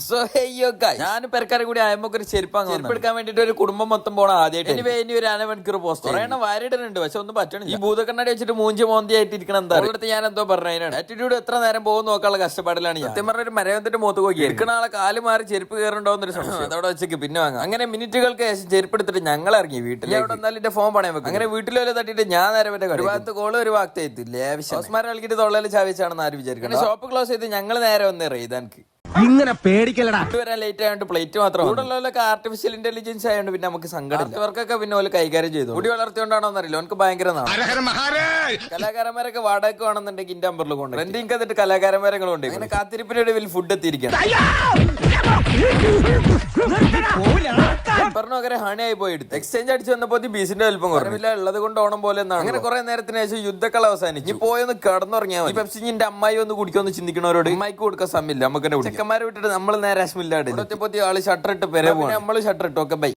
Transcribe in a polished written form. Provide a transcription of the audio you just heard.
So ഹേയോ guys, ഞാൻ പെരക്കാരെ കൂടി ആയമ്പോ ഒരു ചെരുപ്പ് എടുക്കാൻ വേണ്ടിട്ട് ഒരു കുടുംബം മൊത്തം പോണ ആദ്യമായിട്ട് ഇനി ഒരു അരമണിക്കൂർ പോസ്റ്റ് പറയണ വാരിടുന്നുണ്ട്. പക്ഷെ ഒന്നും പറ്റണം. ഈ ഭൂതക്കണ്ണാടി വെച്ചിട്ട് മൂഞ്ചി മോന്തി ആയിട്ട് ഇരിക്കണം. എന്താ അടുത്ത് ഞാൻ എന്തോ പറഞ്ഞതിനാണ് ആറ്റിറ്റ്യൂഡ് എത്ര നേരം പോകും നോക്കാനുള്ള കഷ്ടപ്പാടിലാണ് ഞാൻ. സത്യം പറഞ്ഞ ഒരു മരവത്തിന്റെ മൂത്ത് നോക്കി എടുക്കണ ആളെ കാല് മാറി ചെരുപ്പ് കയറുണ്ടോന്നൊരു സംശയം. അതവിടെ വെച്ചേക്ക് പിന്നെ വാങ്ങാം. അങ്ങനെ മിനിറ്റുകൾക്ക് ശേഷം ചെരുപ്പ് എടുത്തിട്ട് ഞങ്ങൾ ഇറങ്ങി വീട്ടിൽ. അവിടെ എന്നാലും എന്റെ ഫോൺ പണയം വെക്കും. അങ്ങനെ വീട്ടിൽ വരെ തട്ടിട്ട് ഞാൻ നേരെ ഒരു ഭാഗത്ത് കോള് ഒരു ഭാഗത്ത് എത്തില്ല. ആവശ്യം കളിക്കിട്ട് തൊള്ളയിൽ ചാവിച്ചാണെന്ന് ആരും വിചാരിക്കണം. ഷോപ്പ് ക്ലോസ് ചെയ്ത് ഞങ്ങൾ നേരെ വന്നേ റെയ്താൻക്ക് ഇങ്ങനെ പേടിക്കലടാ. വരാൻ ലേറ്റ് ആയതുകൊണ്ട് പ്ലേറ്റ് മാത്രം. കൂടുതലൊക്കെ ആർട്ടിഫിഷ്യൽ ഇന്റലിജൻസ് ആയതുകൊണ്ട് പിന്നെ നമുക്ക് സങ്കടം. ഇവർക്കൊക്കെ പിന്നെ ഓല് കൈകാര്യം ചെയ്തു. മുടി വളർത്തിയോണ്ടാണോ എന്നറിയില്ല. ഓനക്ക് ഭയങ്കര കലാകാരന്മാരൊക്കെ വാടക വേണമെന്നുണ്ടെങ്കിൽ ഇന്റെ നമ്പറിൽ കൊണ്ട് റെന്റിങ് എന്നിട്ട് കലാകാരന്മാരെ കൊണ്ട് അങ്ങനെ കാത്തിരിപ്പിന്റെ വലിയ ഫുഡ് എത്തിയിരിക്കണം. പറഞ്ഞ പകരം ഹണിയായി പോയിട്ട് എക്സ്ചേഞ്ച് അടിച്ചു വന്നപ്പോ ബീസിന്റെ വലുപ്പം കുറവില്ല. ഉള്ളത് കൊണ്ട് ഓണം പോലെ എന്നാണ്. അങ്ങനെ കുറെ നേരത്തിന് ശേഷം യുദ്ധക്കള അവസാനിച്ചു. പോയൊന്ന് കിടന്നുറങ്ങിയാൽ മതി. പെപ്സി എന്റെ അമ്മായി ഒന്ന് കുടിക്കുമെന്ന് ചിന്തിക്കണവരോട് അമ്മായിക്ക് കൊടുക്കാൻ സമയമില്ല. നമുക്ക് ചെക്കന്മാരെ വിട്ടിട്ട് നമ്മൾ നേരെ അശ്മില്ലാണ്ട് ആള് ഷട്ടർ ഇട്ട് പെരെ പോകണം. നമ്മള് ഷട്ടർ ഇട്ടു. Okay bye.